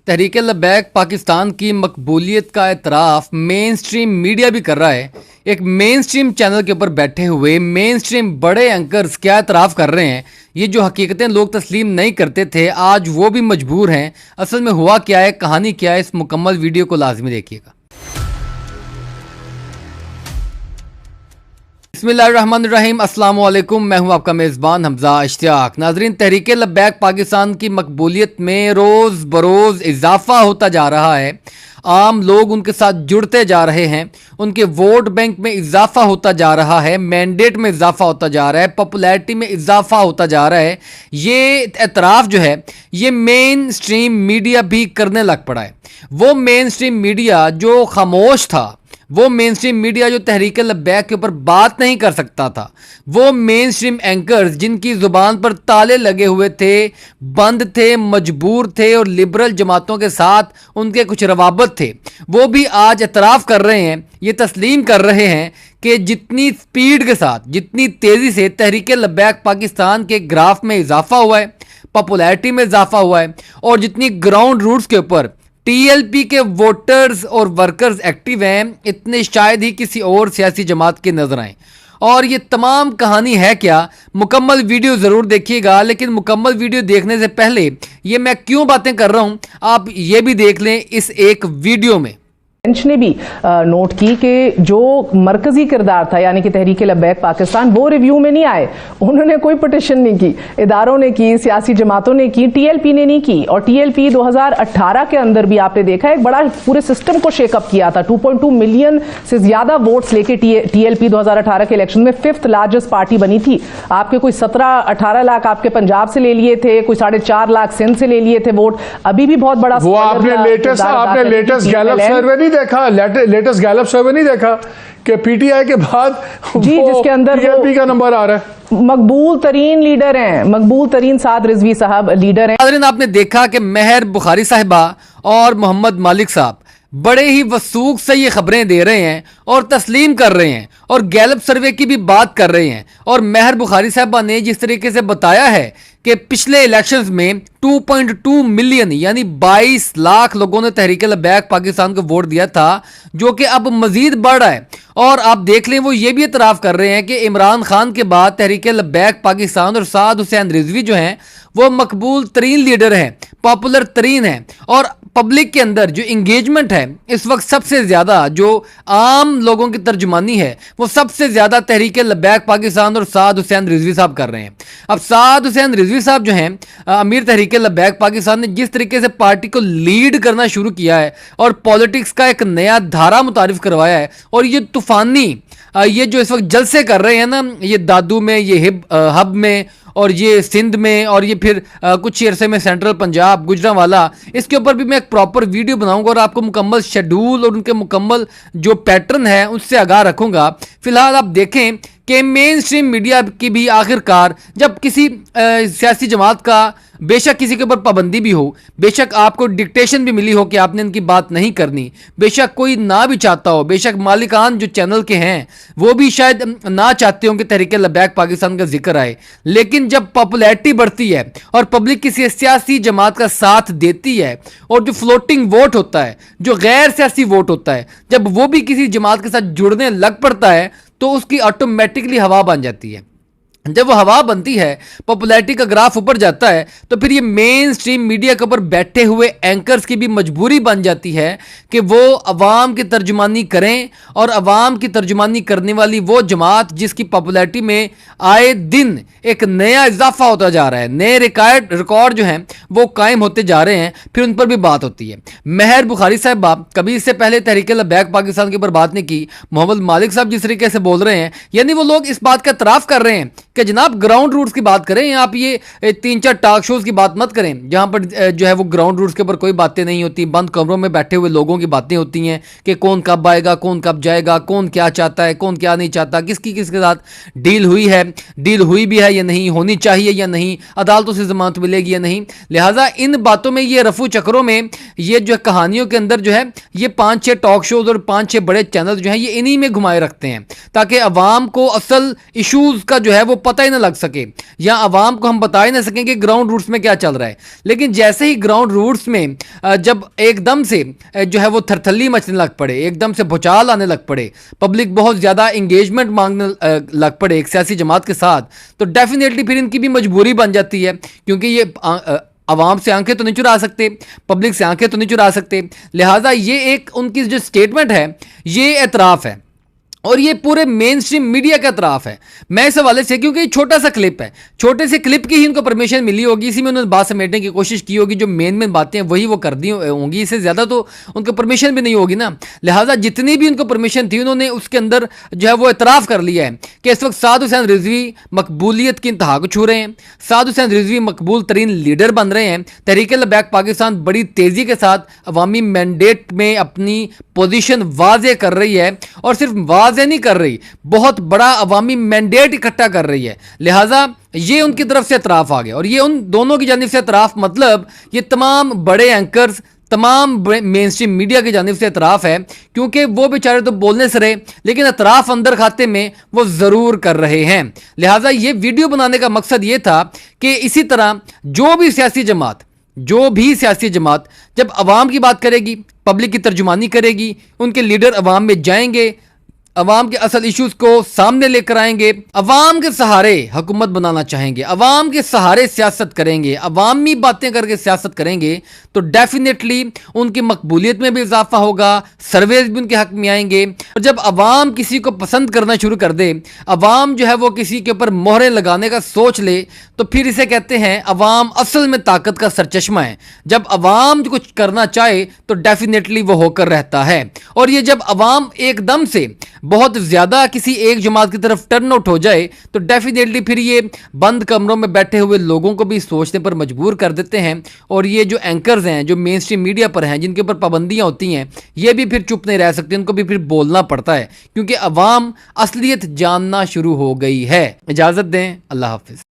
तहरीक लब्बैक पाकिस्तान की मकबूलियत का एतराफ़ main stream media भी कर रहा है। एक मेन स्ट्रीम चैनल के ऊपर बैठे हुए मेन स्ट्रीम बड़े एंकर्स क्या एतराफ़ कर रहे हैं। ये जो हकीकतें लोग तस्लीम नहीं करते थे आज वो भी मजबूर हैं। असल में हुआ क्या है, कहानी क्या है, इस मुकम्मल वीडियो को लाजमी देखिएगा। बिस्मिल्लाहिर्रहमानिर्रहीम, अस्सलाम वालेकुम। मैं हूं आपका मेज़बान हमजा इश्तियाक। नाजरीन, तहरीक लब्बैक पाकिस्तान की मकबूलियत में रोज़ बरोज़ इजाफा होता जा रहा है। आम लोग उनके साथ जुड़ते जा रहे हैं, उनके वोट बैंक में इजाफा होता जा रहा है, मैंडेट में इजाफा होता जा रहा है, पॉपुलैरिटी में इजाफा होता जा रहा है। ये एतराफ़ जो है ये मेन स्ट्रीम मीडिया भी करने लग पड़ा है। वो मेन स्ट्रीम मीडिया जो खामोश था, वो मेन स्ट्रीम मीडिया जो तहरीक लब्बैक के ऊपर बात नहीं कर सकता था, वो मेन स्ट्रीम एंकर्स जिनकी ज़ुबान पर ताले लगे हुए थे, बंद थे, मजबूर थे और लिबरल जमातों के साथ उनके कुछ रवाबत थे, वो भी आज एतराफ़ कर रहे हैं, ये तस्लीम कर रहे हैं कि जितनी स्पीड के साथ, जितनी तेज़ी से तहरीक लब्बैक पाकिस्तान के ग्राफ में इजाफा हुआ है, पॉपुलैरिटी में इजाफा हुआ है और जितनी ग्राउंड रूट्स के ऊपर टीएलपी के वोटर्स और वर्कर्स एक्टिव हैं, इतने शायद ही किसी और सियासी जमात के नजर आए। और ये तमाम कहानी है क्या, मुकम्मल वीडियो ज़रूर देखिएगा। लेकिन मुकम्मल वीडियो देखने से पहले ये मैं क्यों बातें कर रहा हूँ आप ये भी देख लें इस एक वीडियो में। बेंच ने भी नोट की कि जो मरकजी किरदार था यानी कि तहरीक लब्बैक पाकिस्तान वो रिव्यू में नहीं आए। उन्होंने कोई पिटिशन नहीं की, इदारों ने की, सियासी जमातों ने की, टीएलपी ने नहीं की। और टीएलपी 2018 के अंदर भी आपने देखा एक बड़ा पूरे सिस्टम को शेकअप किया था। 2.2 मिलियन से ज्यादा वोट्स लेके टीएलपी 2018 के इलेक्शन में 5th लार्जेस्ट पार्टी बनी थी। आपके कोई 17-18 लाख आपके पंजाब से ले लिए थे, कोई 4.5 लाख सिंध से ले लिए थे वोट। अभी भी बहुत बड़ा वो आपने लेटेस्ट गैलप सर्वे नहीं देखा, लेटेस्ट गैलप सर्वे नहीं देखा कि पीटीआई के बाद जी जिसके अंदर टीएलपी का नंबर आ रहा है। मकबूल तरीन लीडर हैं, मकबूल तरीन साद रिजवी साहब लीडर हैं। आपने देखा कि महर बुखारी साहिबा और मोहम्मद मालिक साहब बड़े ही वसूख से ये खबरें दे रहे हैं और तस्लीम कर रहे हैं और गैलप सर्वे की भी बात कर रहे हैं। और महर बुखारी साहबा ने जिस तरीके से बताया है कि पिछले इलेक्शंस में 2.2 मिलियन यानी 22 लाख लोगों ने तहरीक लब्बैक पाकिस्तान को वोट दिया था, जो कि अब मजीद बढ़ रहा है। और आप देख लें वो ये भी इतराफ़ कर रहे हैं कि इमरान खान के बाद तहरीक लब्बैक पाकिस्तान और साद हुसैन रिजवी जो हैं वो मकबूल तरीन लीडर हैं, पॉपुलर तरीन हैं। और पब्लिक के अंदर जो इंगेजमेंट है इस वक्त सबसे ज़्यादा, जो आम लोगों की तर्जुमानी है वो सबसे ज़्यादा तहरीक लब्बैक पाकिस्तान और साद हुसैन रिजवी साहब कर रहे हैं। अब साद हुसैन रिजवी साहब जो हैं अमीर तहरीक लब्बैक पाकिस्तान ने जिस तरीके से पार्टी को लीड करना शुरू किया है और पॉलिटिक्स का एक नया धारा मुतारिफ करवाया है, और ये तूफ़ानी ये जो इस वक्त जलसे कर रहे हैं ना, ये दादू में, ये हब में और ये सिंध में और ये फिर कुछ अरसे में सेंट्रल पंजाब गुजरांवाला, इसके ऊपर भी मैं एक प्रॉपर वीडियो बनाऊंगा और आपको मुकम्मल शेड्यूल और उनके मुकम्मल जो पैटर्न है उससे आगाह रखूंगा। फिलहाल आप देखें कि मेन स्ट्रीम मीडिया की भी आखिरकार जब किसी सियासी जमात का बेशक किसी के ऊपर पाबंदी भी हो, बेशक आपको डिक्टेशन भी मिली हो कि आपने इनकी बात नहीं करनी, बेशक कोई ना भी चाहता हो, बेशक मालिकान जो चैनल के हैं वो भी शायद ना चाहते हो कि तहरीक लब्बैक पाकिस्तान का जिक्र आए, लेकिन जब पॉपुलैरिटी बढ़ती है और पब्लिक किसी सियासी जमात का साथ देती है और जो फ्लोटिंग वोट होता है, जो गैर सियासी वोट होता है, जब वो भी किसी जमात के साथ जुड़ने लग पड़ता है तो उसकी ऑटोमेटिकली हवा बन जाती है। जब वो हवा बनती है, पॉपुलैरिटी का ग्राफ ऊपर जाता है, तो फिर ये मेन स्ट्रीम मीडिया के ऊपर बैठे हुए एंकर्स की भी मजबूरी बन जाती है कि वो अवाम की तर्जुमानी करें। और अवाम की तर्जुमानी करने वाली वो जमात जिसकी पॉपुलैरिटी में आए दिन एक नया इजाफा होता जा रहा है, नए रिकॉर्ड जो हैं वो कायम होते जा रहे हैं, फिर उन पर भी बात होती है। महर बुखारी साहबा कभी इससे पहले तहरीक लब्बैक पाकिस्तान के ऊपर बात नहीं की। मोहम्मद मालिक साहब जिस तरीके से बोल रहे हैं, यानी वो लोग इस बात का इतराफ़ कर रहे हैं कि जनाब ग्राउंड रूट्स की बात करें, आप ये 3-4 टॉक शोज की बात मत करें जहां पर जो है वो ग्राउंड रूट्स के ऊपर कोई बातें नहीं होती, बंद कमरों में बैठे हुए लोगों की बातें होती हैं कि कौन कब आएगा, कौन कब जाएगा, कौन क्या चाहता है, कौन क्या नहीं चाहता, किसकी किसके साथ डील हुई है, डील हुई भी है या नहीं, होनी चाहिए या नहीं, अदालतों से जमानत मिलेगी या नहीं। लिहाजा इन बातों में, ये रफू चक्रों में, ये जो कहानियों के अंदर जो है ये 5-6 टॉक शोज और 5-6 बड़े चैनल जो हैं ये इन्हीं में घुमाए रखते हैं ताकि अवाम को असल इशूज़ का जो है वो पता ही ना लग सके या आवाम को हम बता ही ना सकें कि ग्राउंड रूट्स में क्या चल रहा है। लेकिन जैसे ही ग्राउंड रूट्स में जब एकदम से जो है वो थरथल्ली मचने लग पड़े, एकदम से भूचाल आने लग पड़े, पब्लिक बहुत ज़्यादा इंगेजमेंट मांगने लग पड़े एक सियासी जमात के साथ, तो डेफिनेटली फिर इनकी भी मजबूरी बन जाती है, क्योंकि ये आवाम से आंखें तो नहीं चुरा सकते, पब्लिक से आंखें तो नहीं चुरा सकते। लिहाजा ये एक उनकी जो स्टेटमेंट है ये एतराफ़ है और ये पूरे मेन स्ट्रीम मीडिया का तरफ है। मैं इस हवाले से, क्योंकि छोटा सा क्लिप है, छोटे से क्लिप की ही उनको परमिशन मिली होगी, इसी में उन्होंने बात समेटने की कोशिश की होगी, जो मेन बातें हैं वही वो कर दी होंगी, इससे ज़्यादा तो उनको परमिशन भी नहीं होगी ना। लिहाजा जितनी भी उनको परमिशन थी उन्होंने उसके अंदर जो है वो इतराफ़ कर लिया है कि इस वक्त साद हुसैन रिजवी मकबूलियत की इंतहा को छू रहे हैं। साद हुसैन रिजवी मकबूल तरीन लीडर बन रहे हैं। तहरीक लबैक पाकिस्तान बड़ी तेज़ी के साथ अवामी मैंडेट में अपनी पोजीशन वाज़े कर रही है, और सिर्फ वाज़े नहीं कर रही, बहुत बड़ा अवामी मैंडेट इकट्ठा कर रही है। लिहाजा ये उनकी तरफ से एतराफ़ आ गया, और ये उन दोनों की जानिब से एतराफ़, मतलब ये तमाम बड़े एंकर्स, तमाम मेन स्ट्रीम मीडिया की जानिब से एतराफ़ है, क्योंकि वो बेचारे तो बोलने से रहे, लेकिन एतराफ़ अंदर खाते में वो ज़रूर कर रहे हैं। लिहाजा ये वीडियो बनाने का मकसद ये था कि इसी तरह जो भी सियासी जमात जब अवाम की बात करेगी, पब्लिक की तर्जुमानी करेगी, उनके लीडर अवाम में जाएंगे, अवाम के असल इश्यूज को सामने लेकर आएंगे, अवाम के सहारे हुकूमत बनाना चाहेंगे, अवाम के सहारे सियासत करेंगे, अवामी बातें करके सियासत करेंगे, तो डेफिनेटली उनकी मकबूलियत में भी इजाफा होगा, सर्वेज भी उनके हक में आएंगे। और जब अवाम किसी को पसंद करना शुरू कर दे, अवाम जो है वो किसी के ऊपर मोहरें लगाने का सोच ले, तो फिर इसे कहते हैं अवाम असल में ताकत का सरचश्मा है। जब अवाम कुछ करना चाहे तो डेफिनेटली वो होकर रहता है। और ये जब अवाम एकदम से बहुत ज़्यादा किसी एक जमात की तरफ टर्न आउट हो जाए, तो डेफिनेटली फिर ये बंद कमरों में बैठे हुए लोगों को भी सोचने पर मजबूर कर देते हैं। और ये जो एंकर्स हैं, जो मेन स्ट्रीम मीडिया पर हैं, जिनके ऊपर पाबंदियां होती हैं, ये भी फिर चुप नहीं रह सकते, उनको भी फिर बोलना पड़ता है, क्योंकि अवाम असलियत जानना शुरू हो गई है। इजाज़त दें, अल्लाह हाफिज़।